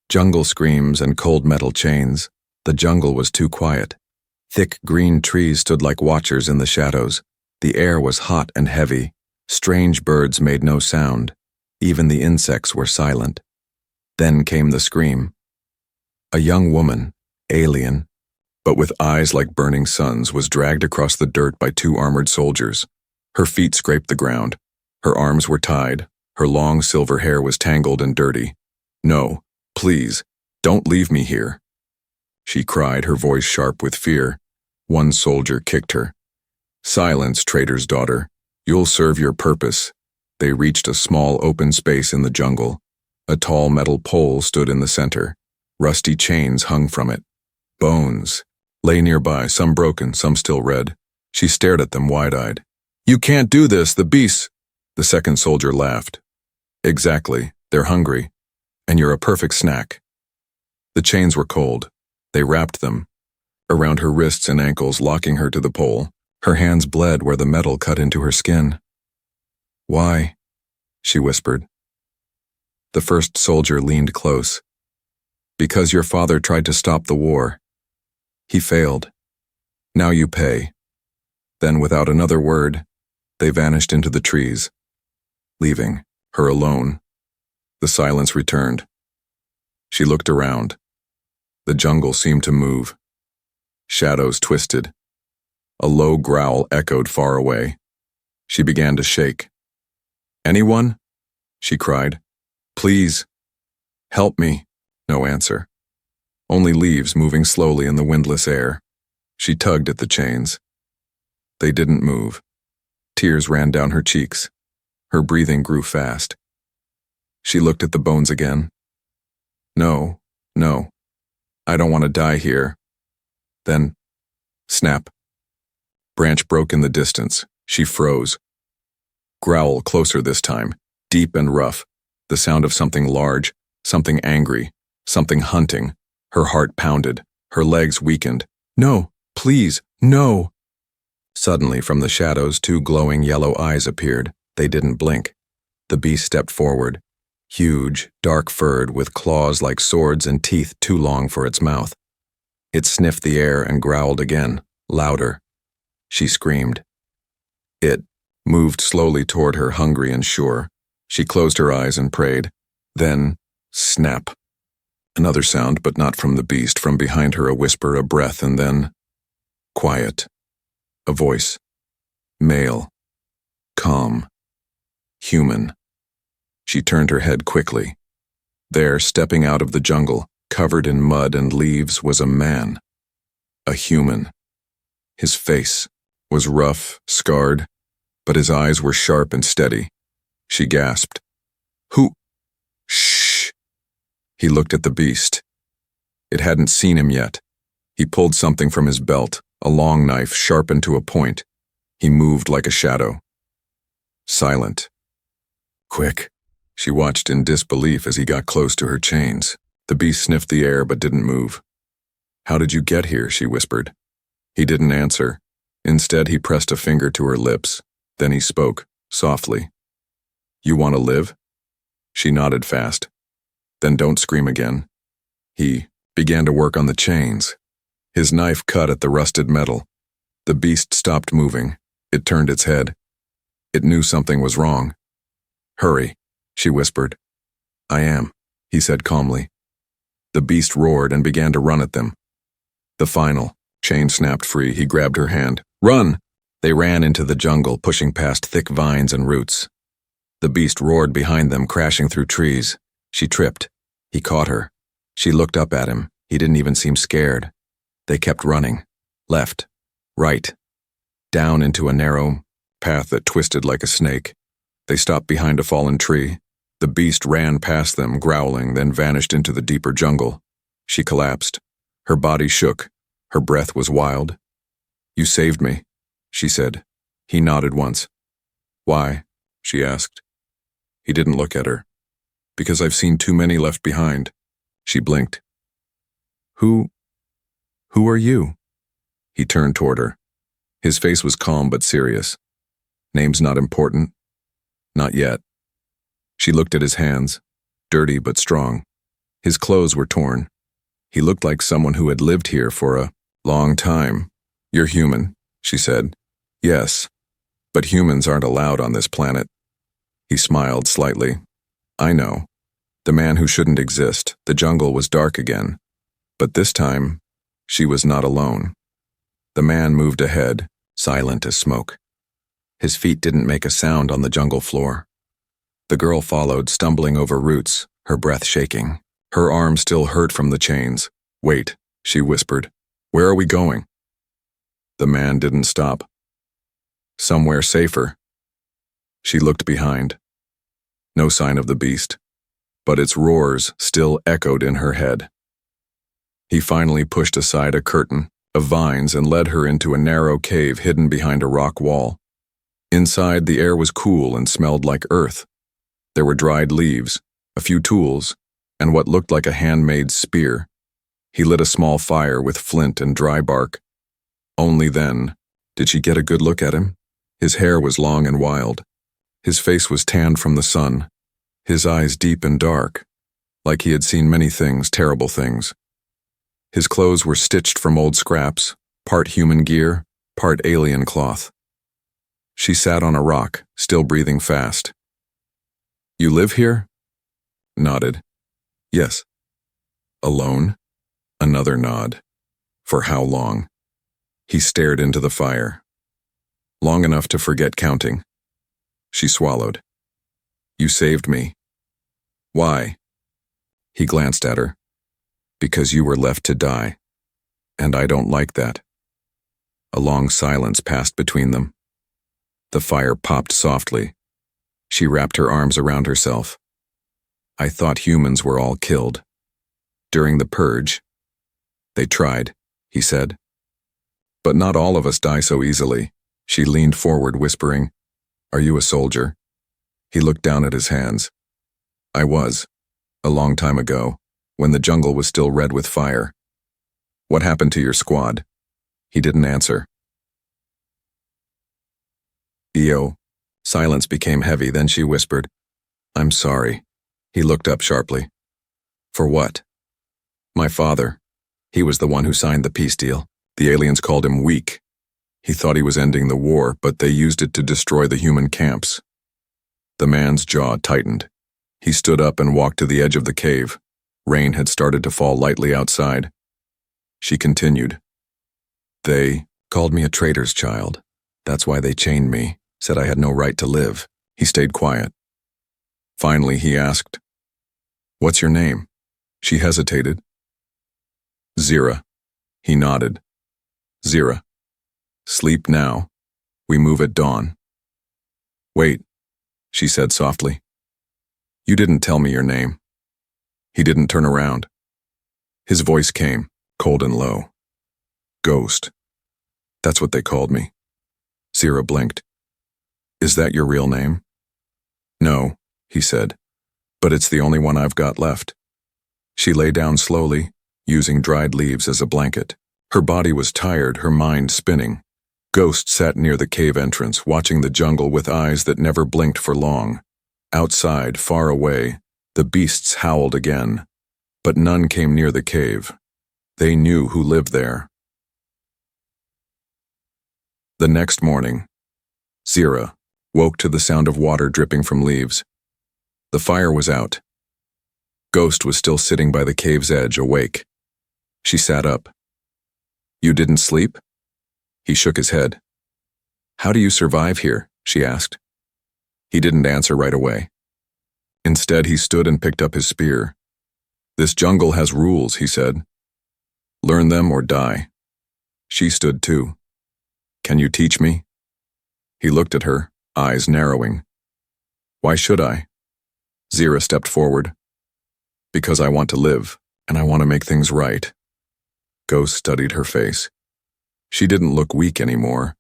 Jungle screams and cold metal chains. The jungle was too quiet. Thick green trees stood like watchers in the shadows. The air was hot and heavy. Strange birds made no sound. Even the insects were silent. Then came the scream. A young woman, alien, but with eyes like burning suns, was dragged across the dirt by two armored soldiers. Her feet scraped the ground. Her arms were tied. Her long silver hair was tangled and dirty. "No, please, don't leave me here," she cried, her voice sharp with fear. One soldier kicked her. "Silence, traitor's daughter. You'll serve your purpose." They reached a small open space in the jungle. A tall metal pole stood in the center. Rusty chains hung from it. Bones lay nearby, some broken, some still red. She stared at them wide-eyed. "You can't do this, the beasts." The second soldier laughed. "Exactly, they're hungry, and you're a perfect snack." The chains were cold. They wrapped them around her wrists and ankles, locking her to the pole. Her hands bled where the metal cut into her skin. "Why?" she whispered. The first soldier leaned close. "Because your father tried to stop the war. He failed. Now you pay." Then, without another word, they vanished into the trees, leaving her alone. The silence returned. She looked around. The jungle seemed to move. Shadows twisted. A low growl echoed far away. She began to shake. "Anyone?" she cried. "Please, help me." No answer. Only leaves moving slowly in the windless air. She tugged at the chains. They didn't move. Tears ran down her cheeks. Her breathing grew fast. She looked at the bones again. No, I don't want to die here." Then, snap. Branch broke in the distance. She froze. Growl closer this time, deep and rough. The sound of something large, something angry, something hunting. Her heart pounded. Her legs weakened. "No, please, no." Suddenly, from the shadows, two glowing yellow eyes appeared. They didn't blink. The beast stepped forward. Huge, dark-furred, with claws like swords and teeth too long for its mouth. It sniffed the air and growled again, louder. She screamed. It moved slowly toward her, hungry and sure. She closed her eyes and prayed. Then, snap. Another sound, but not from the beast. From behind her, a whisper, a breath, and then, quiet. A voice. Male. Calm. Human. She turned her head quickly. There, stepping out of the jungle, covered in mud and leaves, was a man. A human. His face was rough, scarred, but his eyes were sharp and steady. She gasped. "Who?" "Shh." He looked at the beast. It hadn't seen him yet. He pulled something from his belt, a long knife sharpened to a point. He moved like a shadow. Silent. Quick. She watched in disbelief as he got close to her chains. The beast sniffed the air but didn't move. "How did you get here?" she whispered. He didn't answer. Instead, he pressed a finger to her lips. Then he spoke, softly. "You want to live?" She nodded fast. "Then don't scream again." He began to work on the chains. His knife cut at the rusted metal. The beast stopped moving. It turned its head. It knew something was wrong. "Hurry," she whispered. "I am," he said calmly. The beast roared and began to run at them. The final chain snapped free. He grabbed her hand. "Run!" They ran into the jungle, pushing past thick vines and roots. The beast roared behind them, crashing through trees. She tripped. He caught her. She looked up at him. He didn't even seem scared. They kept running. Left. Right. Down into a narrow path that twisted like a snake. They stopped behind a fallen tree. The beast ran past them, growling, then vanished into the deeper jungle. She collapsed. Her body shook. Her breath was wild. "You saved me," she said. He nodded once. "Why?" she asked. He didn't look at her. "Because I've seen too many left behind." She blinked. Who are you?" He turned toward her. His face was calm but serious. "Name's not important." "Not yet." She looked at his hands, dirty but strong. His clothes were torn. He looked like someone who had lived here for a long time. "You're human," she said. "Yes, but humans aren't allowed on this planet." He smiled slightly. "I know. The man who shouldn't exist." The jungle was dark again. But this time, she was not alone. The man moved ahead, silent as smoke. His feet didn't make a sound on the jungle floor. The girl followed, stumbling over roots, her breath shaking. Her arm still hurt from the chains. "Wait," she whispered. "Where are we going?" The man didn't stop. "Somewhere safer." She looked behind. No sign of the beast, but its roars still echoed in her head. He finally pushed aside a curtain of vines and led her into a narrow cave hidden behind a rock wall. Inside, the air was cool and smelled like earth. There were dried leaves, a few tools, and what looked like a handmade spear. He lit a small fire with flint and dry bark. Only then did she get a good look at him. His hair was long and wild. His face was tanned from the sun, his eyes deep and dark, like he had seen many things, terrible things. His clothes were stitched from old scraps, part human gear, part alien cloth. She sat on a rock, still breathing fast. "You live here?" Nodded. "Yes." "Alone?" Another nod. "For how long?" He stared into the fire. "Long enough to forget counting." She swallowed. "You saved me." "Why?" He glanced at her. "Because you were left to die. And I don't like that." A long silence passed between them. The fire popped softly. She wrapped her arms around herself. "I thought humans were all killed. During the purge." "They tried," he said. "But not all of us die so easily." She leaned forward, whispering, "Are you a soldier?" He looked down at his hands. "I was, a long time ago, when the jungle was still red with fire." "What happened to your squad?" He didn't answer. "Eo." Silence became heavy, then she whispered, "I'm sorry." He looked up sharply. "For what?" "My father. He was the one who signed the peace deal. The aliens called him weak. He thought he was ending the war, but they used it to destroy the human camps." The man's jaw tightened. He stood up and walked to the edge of the cave. Rain had started to fall lightly outside. She continued. "They called me a traitor's child. That's why they chained me, said I had no right to live." He stayed quiet. Finally, he asked, "What's your name?" She hesitated. "Zira." He nodded. "Zira. Sleep now. We move at dawn." "Wait," she said softly. "You didn't tell me your name." He didn't turn around. His voice came, cold and low. "Ghost. That's what they called me." Zira blinked. "Is that your real name?" "No," he said, "but it's the only one I've got left." She lay down slowly, using dried leaves as a blanket. Her body was tired, her mind spinning. Ghost sat near the cave entrance, watching the jungle with eyes that never blinked for long. Outside, far away, the beasts howled again, but none came near the cave. They knew who lived there. The next morning, Zira woke to the sound of water dripping from leaves. The fire was out. Ghost was still sitting by the cave's edge, awake. She sat up. "You didn't sleep?" He shook his head. "How do you survive here?" she asked. He didn't answer right away. Instead, he stood and picked up his spear. "This jungle has rules," he said. "Learn them or die." She stood too. "Can you teach me?" He looked at her, eyes narrowing. "Why should I?" Zira stepped forward. "Because I want to live, and I want to make things right." Ghost studied her face. She didn't look weak anymore,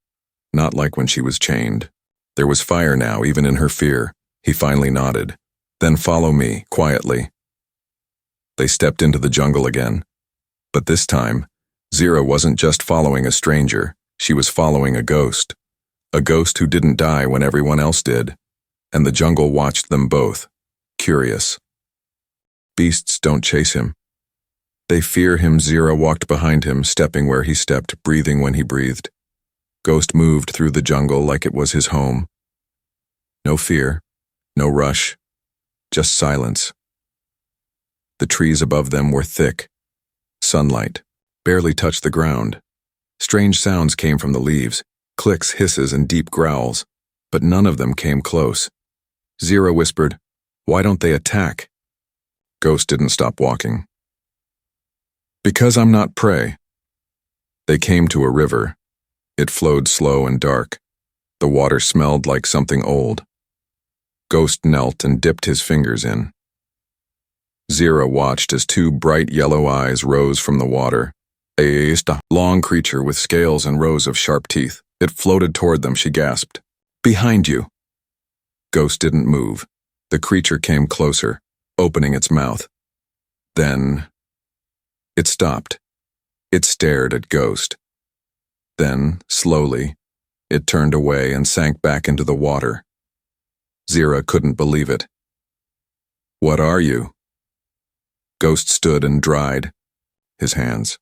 not like when she was chained. There was fire now, even in her fear. He finally nodded. "Then follow me, quietly." They stepped into the jungle again. But this time, Zira wasn't just following a stranger, she was following a ghost. A ghost who didn't die when everyone else did. And the jungle watched them both, curious. Beasts don't chase him. They fear him. Zira walked behind him, stepping where he stepped, breathing when he breathed. Ghost moved through the jungle like it was his home. No fear, no rush, just silence. The trees above them were thick. Sunlight barely touched the ground. Strange sounds came from the leaves, clicks, hisses, and deep growls, but none of them came close. Zira whispered, "Why don't they attack?" Ghost didn't stop walking. "Because I'm not prey." They came to a river. It flowed slow and dark. The water smelled like something old. Ghost knelt and dipped his fingers in. Zira watched as two bright yellow eyes rose from the water. A long creature with scales and rows of sharp teeth. It floated toward them. She gasped, "Behind you." Ghost didn't move. The creature came closer, opening its mouth. Then it stopped. It stared at Ghost. Then, slowly, it turned away and sank back into the water. Zira couldn't believe it. "What are you?" Ghost stood and dried his hands.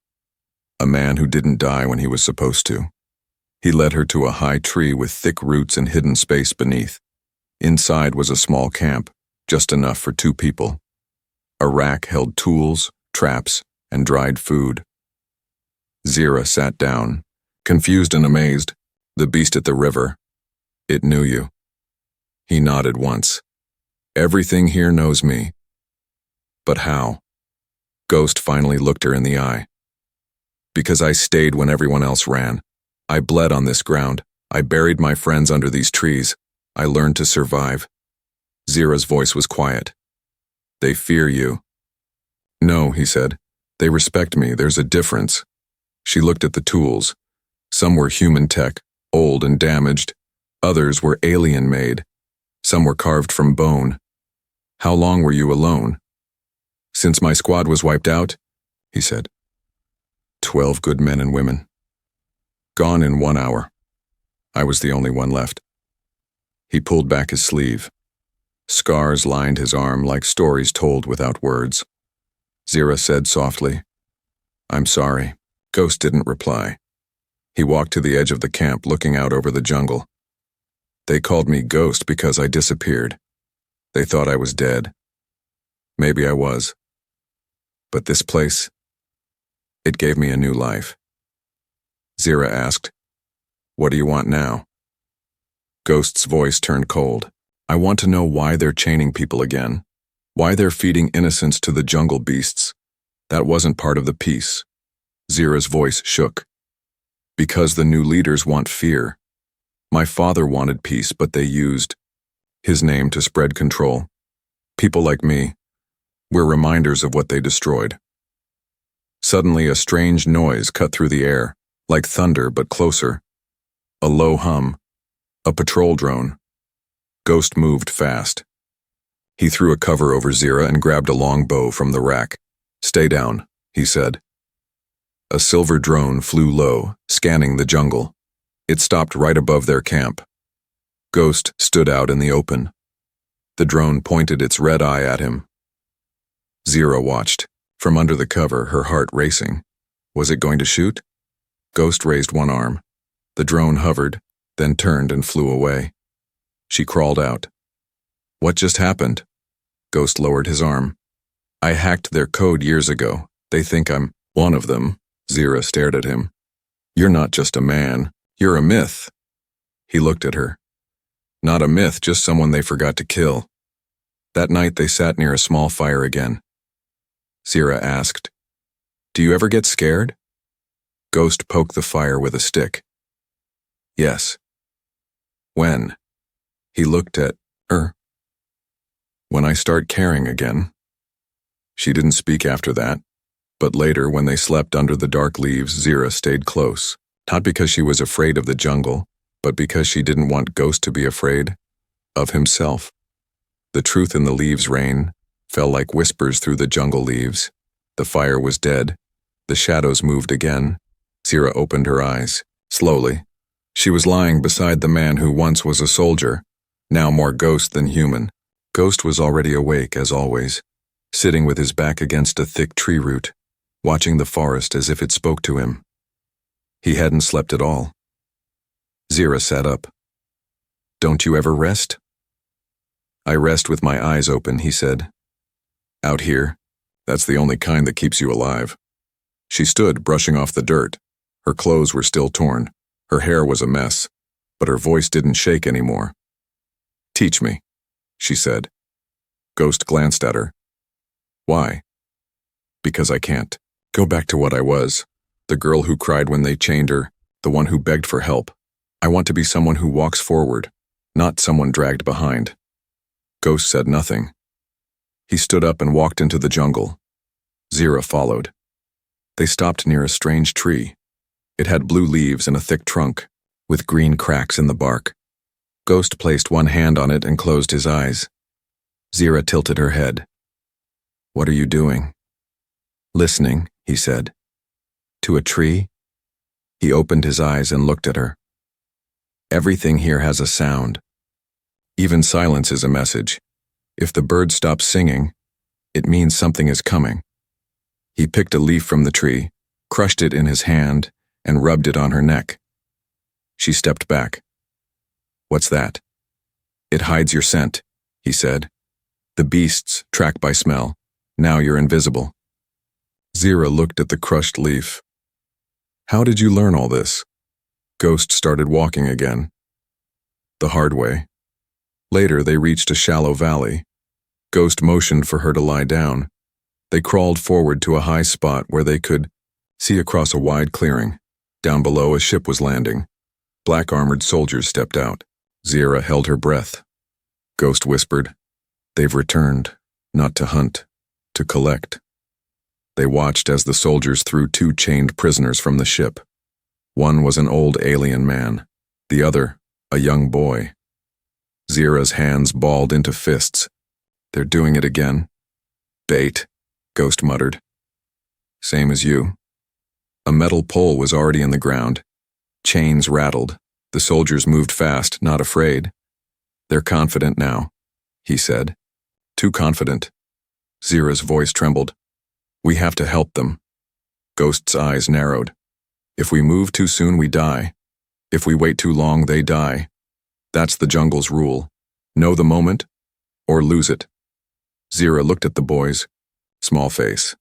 A man who didn't die when he was supposed to. He led her to a high tree with thick roots and hidden space beneath. Inside was a small camp, just enough for 2 people. A rack held tools, traps, and dried food. Zira sat down, confused and amazed. "The beast at the river. It knew you." He nodded once. "Everything here knows me." "But how?" Ghost finally looked her in the eye. "Because I stayed when everyone else ran. I bled on this ground. I buried my friends under these trees. I learned to survive." Zira's voice was quiet. "They fear you." "No," he said. "They respect me. There's a difference." She looked at the tools. Some were human tech, old and damaged. Others were alien-made. Some were carved from bone. "How long were you alone?" "Since my squad was wiped out," he said. 12 good men and women. Gone in 1 hour. I was the only one left. He pulled back his sleeve. Scars lined his arm like stories told without words. Zira said softly, "I'm sorry." Ghost didn't reply. He walked to the edge of the camp, looking out over the jungle. "They called me Ghost because I disappeared. They thought I was dead. Maybe I was. But this place, it gave me a new life." Zira asked, "What do you want now?" Ghost's voice turned cold. "I want to know why they're chaining people again. Why they're feeding innocence to the jungle beasts. That wasn't part of the peace." Zira's voice shook. "Because the new leaders want fear. My father wanted peace, but they used his name to spread control. People like me, we're reminders of what they destroyed." Suddenly, a strange noise cut through the air, like thunder but closer. A low hum. A patrol drone. Ghost moved fast. He threw a cover over Zira and grabbed a long bow from the rack. "Stay down," he said. A silver drone flew low, scanning the jungle. It stopped right above their camp. Ghost stood out in the open. The drone pointed its red eye at him. Zira watched, from under the cover, her heart racing. Was it going to shoot? Ghost raised one arm. The drone hovered, then turned and flew away. She crawled out. "What just happened?" Ghost lowered his arm. "I hacked their code years ago. They think I'm one of them." Zira stared at him. "You're not just a man. You're a myth." He looked at her. "Not a myth, just someone they forgot to kill." That night they sat near a small fire again. Zira asked, "Do you ever get scared?" Ghost poked the fire with a stick. "Yes." "When?" He looked at her. "When I start caring again." She didn't speak after that, but later when they slept under the dark leaves, Zira stayed close, not because she was afraid of the jungle, but because she didn't want Ghost to be afraid of himself. The truth in the leaves' rain fell like whispers through the jungle leaves. The fire was dead. The shadows moved again. Zira opened her eyes, slowly. She was lying beside the man who once was a soldier, now more ghost than human. Ghost was already awake, as always. sitting with his back against a thick tree root, watching the forest as if it spoke to him. He hadn't slept at all. Zira sat up. "Don't you ever rest?" "I rest with my eyes open," he said. "Out here, that's the only kind that keeps you alive." She stood, brushing off the dirt. Her clothes were still torn. Her hair was a mess, but her voice didn't shake anymore. "Teach me," she said. Ghost glanced at her. "Why?" "Because I can't. Go back to what I was. The girl who cried when they chained her, the one who begged for help. I want to be someone who walks forward, not someone dragged behind." Ghost said nothing. He stood up and walked into the jungle. Zira followed. They stopped near a strange tree. It had blue leaves and a thick trunk, with green cracks in the bark. Ghost placed one hand on it and closed his eyes. Zira tilted her head. "What are you doing?" "Listening," he said. "To a tree?" He opened his eyes and looked at her. "Everything here has a sound. Even silence is a message. If the bird stops singing, it means something is coming." He picked a leaf from the tree, crushed it in his hand, and rubbed it on her neck. She stepped back. "What's that?" "It hides your scent," he said. "The beasts track by smell. Now you're invisible." Zira looked at the crushed leaf. "How did you learn all this?" Ghost started walking again. "The hard way." Later, they reached a shallow valley. Ghost motioned for her to lie down. They crawled forward to a high spot where they could see across a wide clearing. Down below, a ship was landing. Black armored soldiers stepped out. Zira held her breath. Ghost whispered, "They've returned, not to hunt, to collect." They watched as the soldiers threw two chained prisoners from the ship. One was an old alien man, the other, a young boy. Zira's hands balled into fists. "They're doing it again." "Bait," Ghost muttered. "Same as you." A metal pole was already in the ground. Chains rattled. The soldiers moved fast, not afraid. "They're confident now," he said. "Too confident." Zira's voice trembled. "We have to help them." Ghost's eyes narrowed. "If we move too soon, we die. If we wait too long, they die. That's the jungle's rule. Know the moment, or lose it." Zira looked at the boys, small face.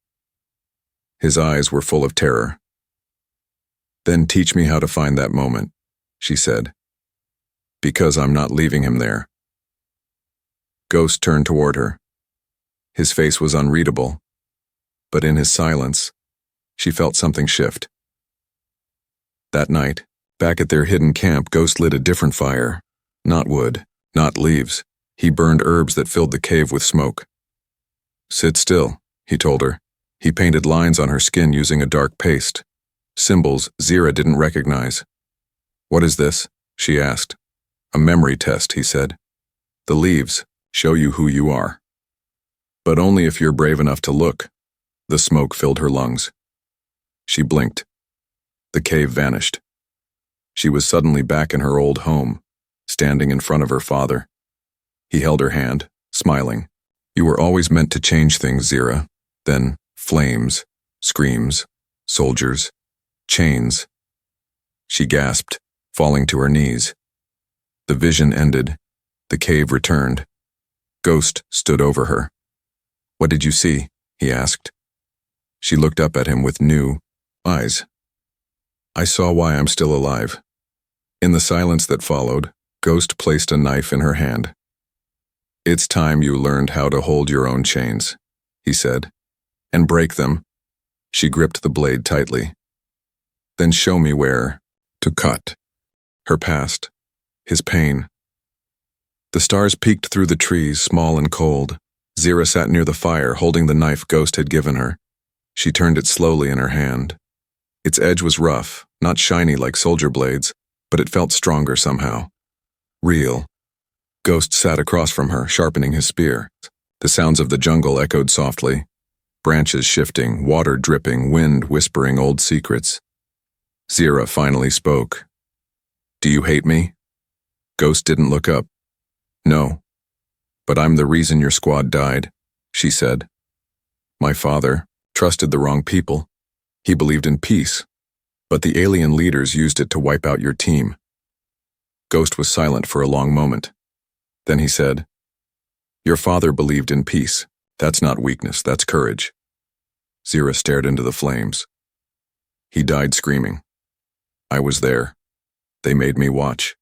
His eyes were full of terror. "Then teach me how to find that moment," she said. "Because I'm not leaving him there." Ghost turned toward her. His face was unreadable, but in his silence, she felt something shift. That night, back at their hidden camp, Ghost lit a different fire. Not wood, not leaves. He burned herbs that filled the cave with smoke. "Sit still," he told her. He painted lines on her skin using a dark paste. Symbols Zira didn't recognize. "What is this?" she asked. "A memory test," he said. "The leaves show you who you are. But only if you're brave enough to look." The smoke filled her lungs. She blinked. The cave vanished. She was suddenly back in her old home, standing in front of her father. He held her hand, smiling. "You were always meant to change things, Zira." Then flames, screams, soldiers, chains. She gasped, falling to her knees. The vision ended. The cave returned. Ghost stood over her. "What did you see?" he asked. She looked up at him with new eyes. "I saw why I'm still alive." In the silence that followed, Ghost placed a knife in her hand. "It's time you learned how to hold your own chains," he said. "And break them." She gripped the blade tightly. "Then show me where to cut." Her past, his pain. The stars peeked through the trees, small and cold. Zira sat near the fire, holding the knife Ghost had given her. She turned it slowly in her hand. Its edge was rough, not shiny like soldier blades, but it felt stronger somehow. Real. Ghost sat across from her, sharpening his spear. The sounds of the jungle echoed softly. Branches shifting, water dripping, wind whispering old secrets. Zira finally spoke. "Do you hate me?" Ghost didn't look up. "No. But I'm the reason your squad died," she said. My father trusted the wrong people. He believed in peace, but the alien leaders used it to wipe out your team. Ghost was silent for a long moment. Then he said, "Your father believed in peace. That's not weakness, that's courage." Zira stared into the flames. "He died screaming. I was there. They made me watch."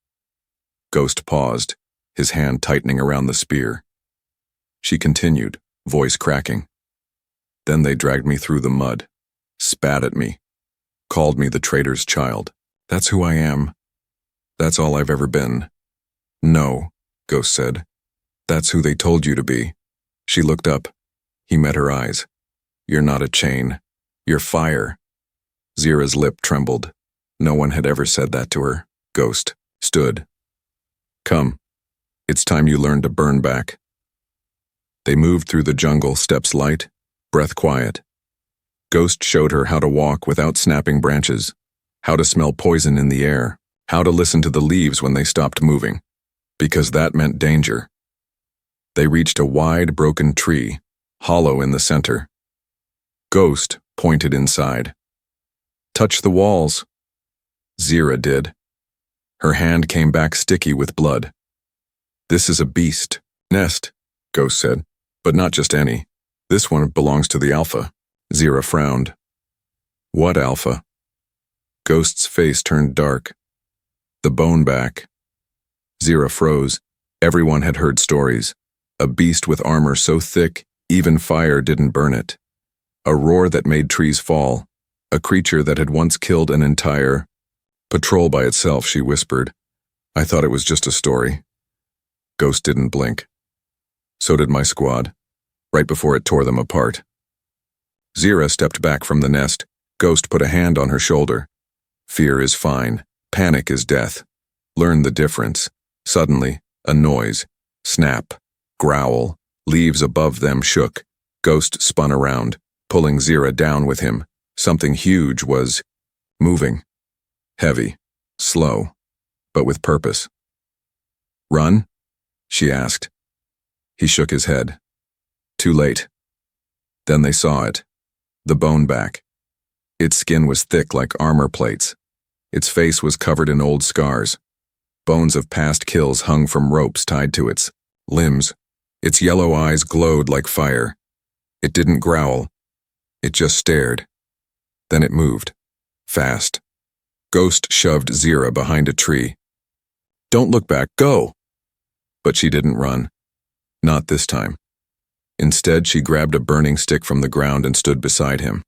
Ghost paused, his hand tightening around the spear. She continued, voice cracking. "Then they dragged me through the mud, spat at me, called me the traitor's child. That's who I am. That's all I've ever been." "No," Ghost said. "That's who they told you to be." She looked up. He met her eyes. "You're not a chain. You're fire." Zira's lip trembled. No one had ever said that to her. Ghost stood. "Come. It's time you learned to burn back." They moved through the jungle, steps light, breath quiet. Ghost showed her how to walk without snapping branches, how to smell poison in the air, how to listen to the leaves when they stopped moving, because that meant danger. They reached a wide, broken tree, hollow in the center. Ghost pointed inside. "Touch the walls." Zira did. Her hand came back sticky with blood. "This is a beast nest," Ghost said, "but not just any. This one belongs to the Alpha." Zira frowned. "What Alpha?" Ghost's face turned dark. "The Boneback." Zira froze. Everyone had heard stories. A beast with armor so thick, even fire didn't burn it. A roar that made trees fall. A creature that had once killed an entire patrol by itself, she whispered. "I thought it was just a story." Ghost didn't blink. So did my squad, right before it tore them apart. Zira stepped back from the nest. Ghost put a hand on her shoulder. "Fear is fine. Panic is death. Learn the difference." Suddenly, a noise. Snap. Growl. Leaves above them shook. Ghost spun around, pulling Zira down with him. Something huge was moving. Heavy. Slow. But with purpose. "Run?" she asked. He shook his head. Too late. Then they saw it. The Boneback. Its skin was thick like armor plates. Its face was covered in old scars. Bones of past kills hung from ropes tied to its limbs. Its yellow eyes glowed like fire. It didn't growl. It just stared. Then it moved. Fast. Ghost shoved Zira behind a tree. "Don't look back, go!" But she didn't run. Not this time. Instead, she grabbed a burning stick from the ground and stood beside him.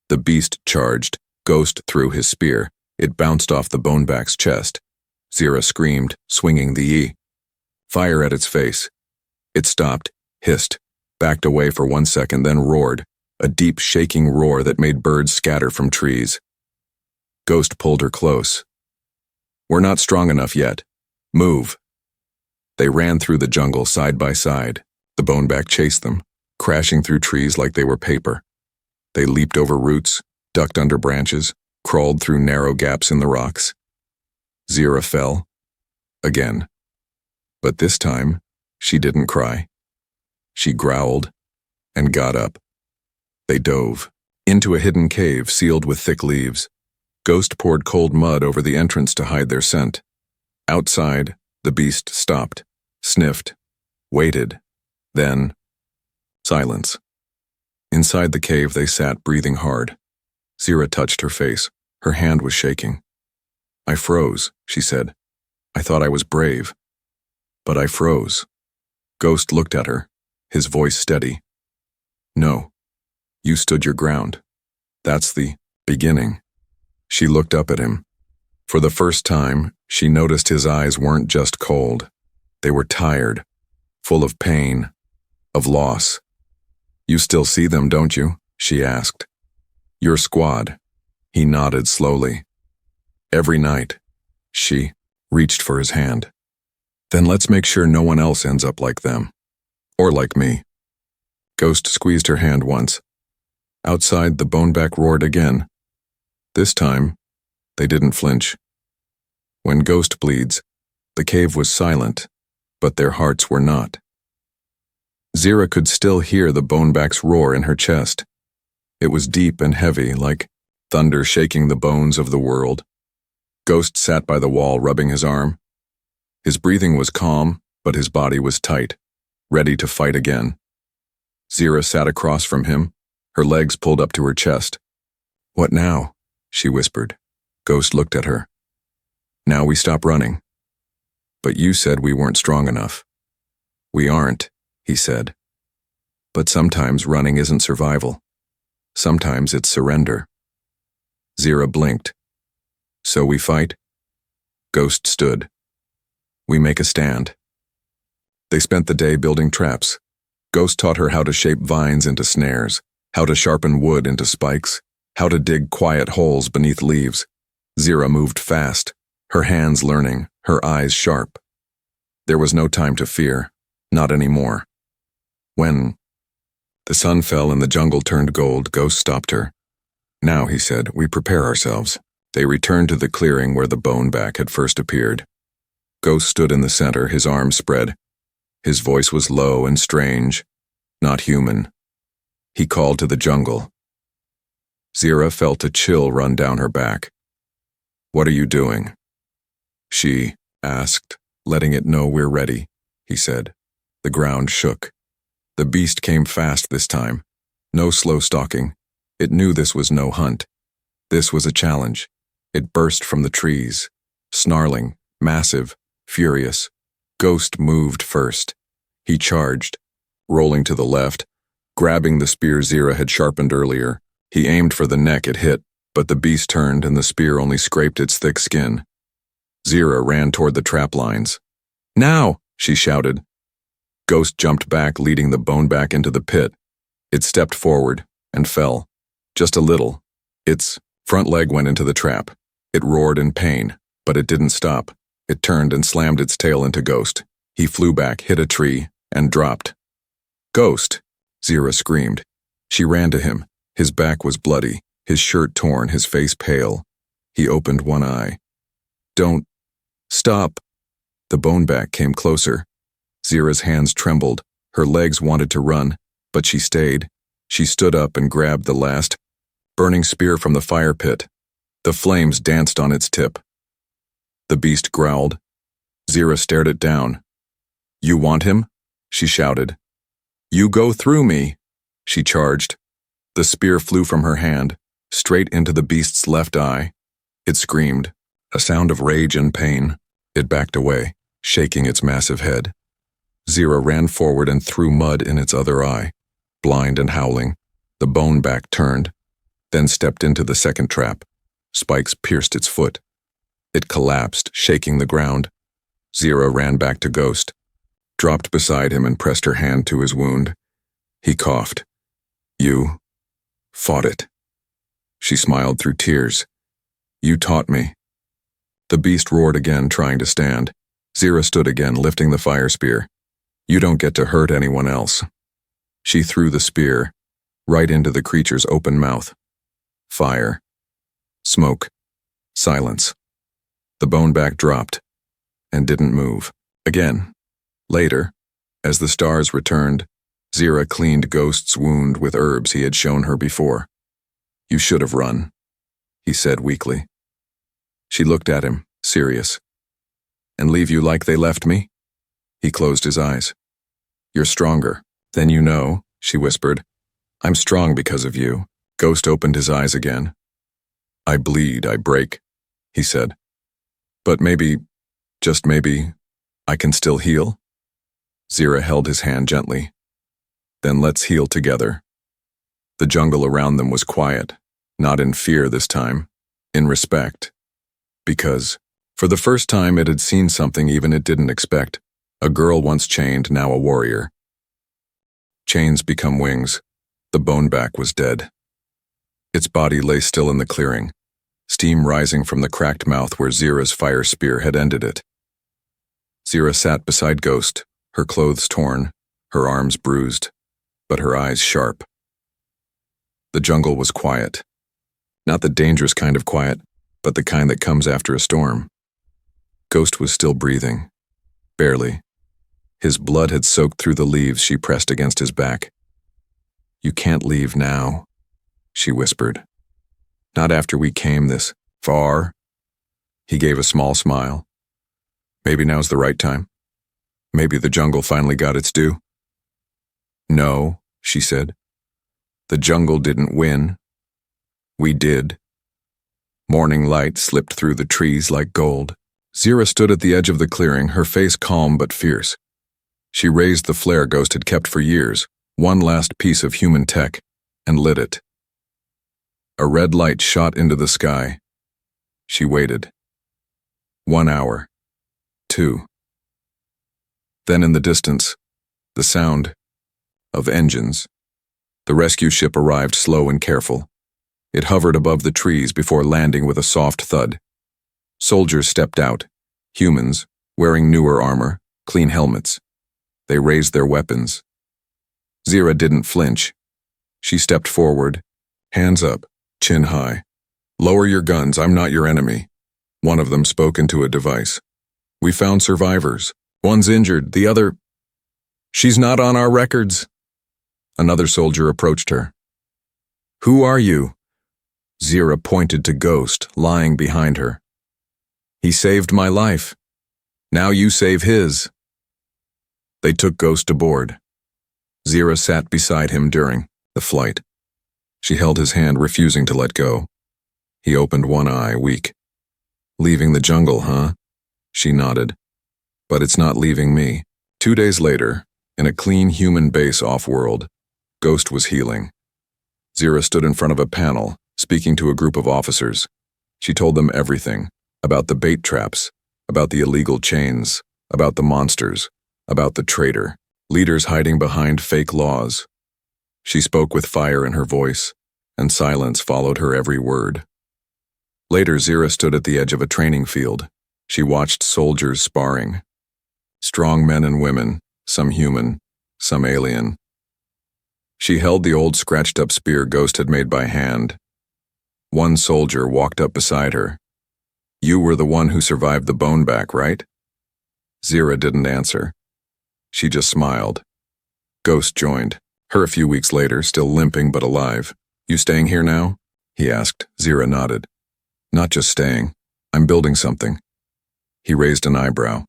The beast charged. Ghost threw his spear. It bounced off the Boneback's chest. Zira screamed, swinging the E. Fire at its face. It stopped, hissed, backed away for 1 second, then roared, a deep shaking roar that made birds scatter from trees. Ghost pulled her close. "We're not strong enough yet. Move." They ran through the jungle side by side. The Boneback chased them, crashing through trees like they were paper. They leaped over roots, ducked under branches, crawled through narrow gaps in the rocks. Zira fell. Again. But this time, she didn't cry. She growled and got up. They dove into a hidden cave sealed with thick leaves. Ghost poured cold mud over the entrance to hide their scent. Outside, the beast stopped, sniffed, waited, then silence. Inside the cave they sat, breathing hard. Zira touched her face. Her hand was shaking. "I froze," she said. "I thought I was brave. But I froze." Ghost looked at her, his voice steady. "No, you stood your ground. That's the beginning." She looked up at him. For the first time, she noticed his eyes weren't just cold. They were tired, full of pain, of loss. "You still see them, don't you?" she asked. "Your squad." He nodded slowly. "Every night." She reached for his hand. "Then let's make sure no one else ends up like them. Or like me." Ghost squeezed her hand once. Outside, the Boneback roared again. This time, they didn't flinch. When Ghost bleeds, the cave was silent, but their hearts were not. Zira could still hear the boneback's roar in her chest. It was deep and heavy, like thunder shaking the bones of the world. Ghost sat by the wall, rubbing his arm. His breathing was calm, but his body was tight, ready to fight again. Zira sat across from him, her legs pulled up to her chest. "What now?" she whispered. Ghost looked at her. "Now we stop running." "But you said we weren't strong enough." "We aren't," he said. "But sometimes running isn't survival. Sometimes it's surrender." Zira blinked. "So we fight?" Ghost stood. "We make a stand." They spent the day building traps. Ghost taught her how to shape vines into snares, how to sharpen wood into spikes, how to dig quiet holes beneath leaves. Zira moved fast, her hands learning, her eyes sharp. There was no time to fear, not anymore. When the sun fell and the jungle turned gold, Ghost stopped her. "Now," he said, "we prepare ourselves." They returned to the clearing where the boneback had first appeared. Ghost stood in the center, his arms spread. His voice was low and strange, not human. He called to the jungle. Zira felt a chill run down her back. "What are you doing?" she asked, letting it know we're ready, he said. The ground shook. The beast came fast this time. No slow stalking. It knew this was no hunt. This was a challenge. It burst from the trees, snarling, massive, furious. Ghost moved first. He charged, rolling to the left, grabbing the spear Zira had sharpened earlier. He aimed for the neck it hit, but the beast turned and the spear only scraped its thick skin. Zira ran toward the trap lines. "Now!" she shouted. Ghost jumped back, leading the boneback into the pit. It stepped forward and fell, just a little. Its front leg went into the trap. It roared in pain, but it didn't stop. It turned and slammed its tail into Ghost. He flew back, hit a tree, and dropped. "Ghost!" Zira screamed. She ran to him. His back was bloody, his shirt torn, his face pale. He opened one eye. "Don't stop!" The boneback came closer. Zira's hands trembled. Her legs wanted to run, but she stayed. She stood up and grabbed the last burning spear from the fire pit. The flames danced on its tip. The beast growled. Zira stared it down. "You want him?" she shouted. "You go through me!" she charged. The spear flew from her hand, straight into the beast's left eye. It screamed, a sound of rage and pain. It backed away, shaking its massive head. Zira ran forward and threw mud in its other eye. Blind and howling, the boneback turned, then stepped into the second trap. Spikes pierced its foot. It collapsed, shaking the ground. Zira ran back to Ghost, dropped beside him and pressed her hand to his wound. He coughed. "You fought it." She smiled through tears. "You taught me." The beast roared again, trying to stand. Zira stood again, lifting the fire spear. "You don't get to hurt anyone else." She threw the spear right into the creature's open mouth. Fire. Smoke. Silence. The boneback dropped and didn't move. Again. Later, as the stars returned, Zira cleaned Ghost's wound with herbs he had shown her before. "You should have run," he said weakly. She looked at him, serious. "And leave you like they left me?" He closed his eyes. "You're stronger than you know," she whispered. "I'm strong because of you." Ghost opened his eyes again. "I bleed, I break," he said. "But maybe, just maybe, I can still heal?" Zira held his hand gently. "Then let's heal together." The jungle around them was quiet, not in fear this time, in respect. Because, for the first time, it had seen something even it didn't expect. A girl once chained, now a warrior. Chains become wings. The boneback was dead. Its body lay still in the clearing, steam rising from the cracked mouth where Zira's fire spear had ended it. Zira sat beside Ghost, her clothes torn, her arms bruised, but her eyes sharp. The jungle was quiet. Not the dangerous kind of quiet, but the kind that comes after a storm. Ghost was still breathing. Barely. His blood had soaked through the leaves she pressed against his back. "You can't leave now," she whispered. "Not after we came this far." He gave a small smile. "Maybe now's the right time. Maybe the jungle finally got its due." "No," she said. "The jungle didn't win. We did." Morning light slipped through the trees like gold. Zira stood at the edge of the clearing, her face calm but fierce. She raised the flare Ghost had kept for years, one last piece of human tech, and lit it. A red light shot into the sky. She waited. 1 hour. 2. Then in the distance, the sound of engines. The rescue ship arrived slow and careful. It hovered above the trees before landing with a soft thud. Soldiers stepped out, humans, wearing newer armor, clean helmets. They raised their weapons. Zira didn't flinch. She stepped forward, hands up, chin high. "Lower your guns, I'm not your enemy." One of them spoke into a device. "We found survivors. One's injured, the other—" "She's not on our records." Another soldier approached her. "Who are you?" Zira pointed to Ghost, lying behind her. "He saved my life. Now you save his." They took Ghost aboard. Zira sat beside him during the flight. She held his hand, refusing to let go. He opened one eye, weak. "Leaving the jungle, huh?" She nodded. "But it's not leaving me." 2 days later, in a clean human base off-world, Ghost was healing. Zira stood in front of a panel, speaking to a group of officers. She told them everything, about the bait traps, about the illegal chains, about the monsters, about the traitor, leaders hiding behind fake laws. She spoke with fire in her voice, and silence followed her every word. Later, Zira stood at the edge of a training field. She watched soldiers sparring. Strong men and women, some human, some alien. She held the old scratched-up spear Ghost had made by hand. One soldier walked up beside her. "You were the one who survived the boneback, right?" Zira didn't answer. She just smiled. Ghost joined, her a few weeks later, still limping but alive. "You staying here now?" he asked. Zira nodded. "Not just staying. I'm building something." He raised an eyebrow.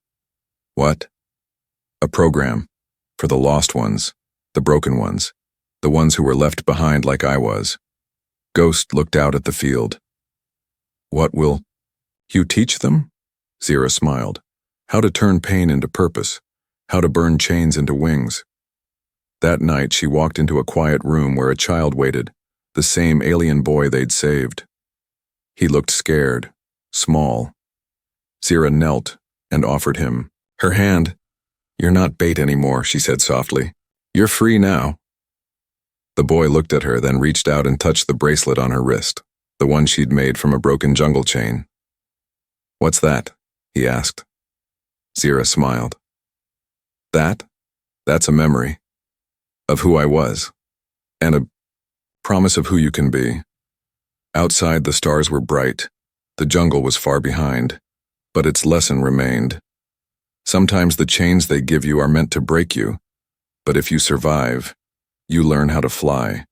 "What?" "A program. For the lost ones. The broken ones. The ones who were left behind like I was." Ghost looked out at the field. "What will you teach them?" Zira smiled. "How to turn pain into purpose. How to burn chains into wings." That night, she walked into a quiet room where a child waited, the same alien boy they'd saved. He looked scared, small. Zira knelt and offered him her hand. "You're not bait anymore," she said softly. "You're free now." The boy looked at her, then reached out and touched the bracelet on her wrist, the one she'd made from a broken jungle chain. "What's that?" he asked. Zira smiled. That's a memory of who I was, and a promise of who you can be." Outside, the stars were bright. The jungle was far behind, but its lesson remained. Sometimes the chains they give you are meant to break you, but if you survive, you learn how to fly.